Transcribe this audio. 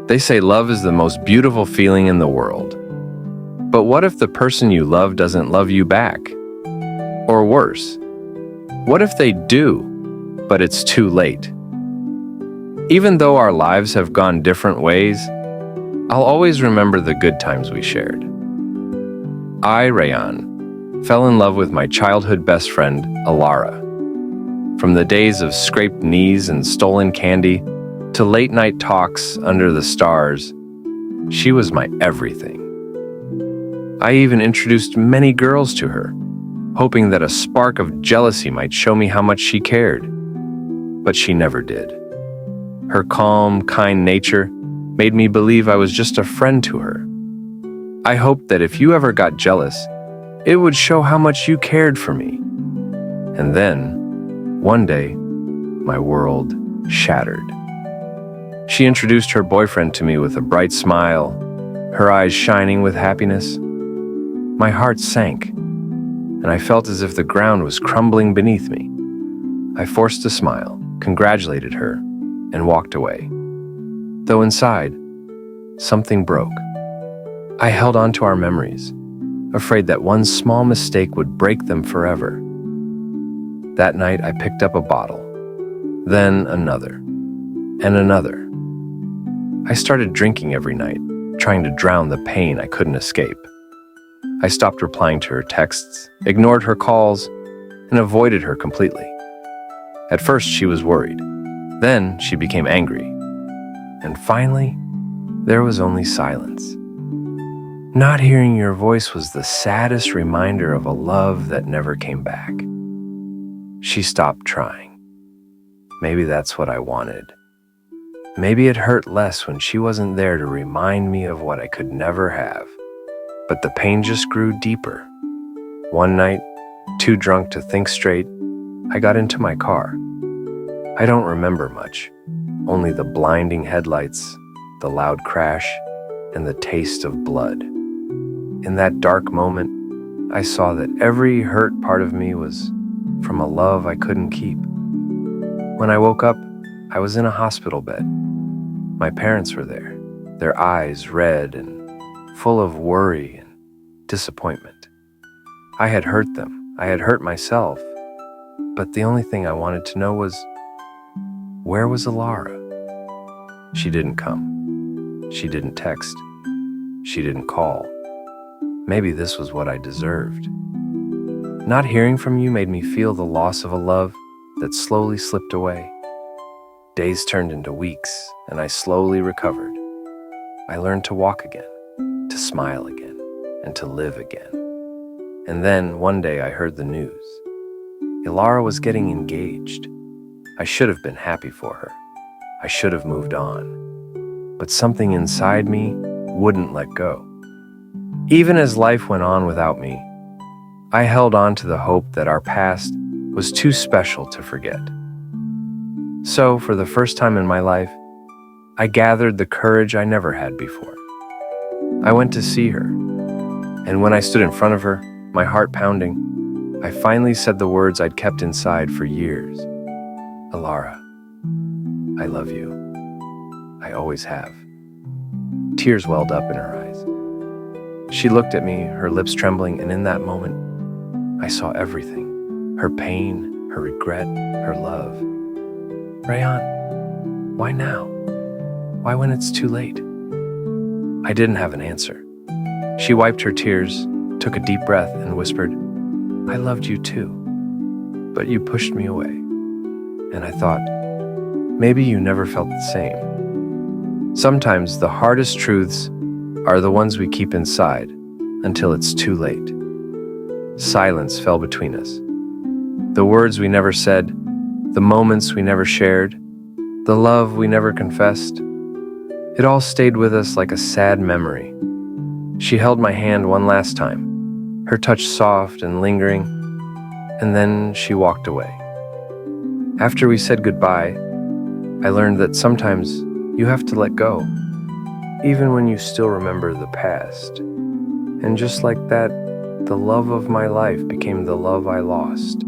They say love is the most beautiful feeling in the world. But what if the person you love doesn't love you back? Or worse, what if they do, but it's too late? Even though our lives have gone different ways, I'll always remember the good times we shared. I, Rayan, fell in love with my childhood best friend, Alara. From the days of scraped knees and stolen candy to late-night talks under the stars, she was my everything. I even introduced many girls to her, hoping that a spark of jealousy might show me how much she cared. But she never did. Her calm, kind nature made me believe I was just a friend to her. I hoped that if you ever got jealous, it would show how much you cared for me. And then, one day, my world shattered. She introduced her boyfriend to me with a bright smile, her eyes shining with happiness. My heart sank, and I felt as if the ground was crumbling beneath me. I forced a smile, congratulated her, and walked away. Though inside, something broke. I held on to our memories, afraid that one small mistake would break them forever. That night, I picked up a bottle, then another, and another. I started drinking every night, trying to drown the pain I couldn't escape. I stopped replying to her texts, ignored her calls, and avoided her completely. At first, she was worried. Then, she became angry. And finally, there was only silence. Not hearing your voice was the saddest reminder of a love that never came back. She stopped trying. Maybe that's what I wanted. Maybe it hurt less when she wasn't there to remind me of what I could never have. But the pain just grew deeper. One night, too drunk to think straight, I got into my car. I don't remember much, only the blinding headlights, the loud crash, and the taste of blood. In that dark moment, I saw that every hurt part of me was from a love I couldn't keep. When I woke up, I was in a hospital bed. My parents were there, their eyes red and full of worry and disappointment. I had hurt them. I had hurt myself. But the only thing I wanted to know was, where was Alara? She didn't come. She didn't text. She didn't call. Maybe this was what I deserved. Not hearing from you made me feel the loss of a love that slowly slipped away. Days turned into weeks, and I slowly recovered. I learned to walk again, to smile again, and to live again. And then, one day, I heard the news. Alara was getting engaged. I should have been happy for her. I should have moved on. But something inside me wouldn't let go. Even as life went on without me, I held on to the hope that our past was too special to forget. So, for the first time in my life, I gathered the courage I never had before. I went to see her, and when I stood in front of her, my heart pounding, I finally said the words I'd kept inside for years. Alara, I love you. I always have. Tears welled up in her eyes. She looked at me, her lips trembling, and in that moment, I saw everything. Her pain, her regret, her love. Rayan, why now? Why when it's too late? I didn't have an answer. She wiped her tears, took a deep breath, and whispered, I loved you too, but you pushed me away. And I thought, maybe you never felt the same. Sometimes the hardest truths are the ones we keep inside until it's too late. Silence fell between us. The words we never said, the moments we never shared, the love we never confessed, it all stayed with us like a sad memory. She held my hand one last time, her touch soft and lingering, and then she walked away. After we said goodbye, I learned that sometimes you have to let go, even when you still remember the past. And just like that, the love of my life became the love I lost.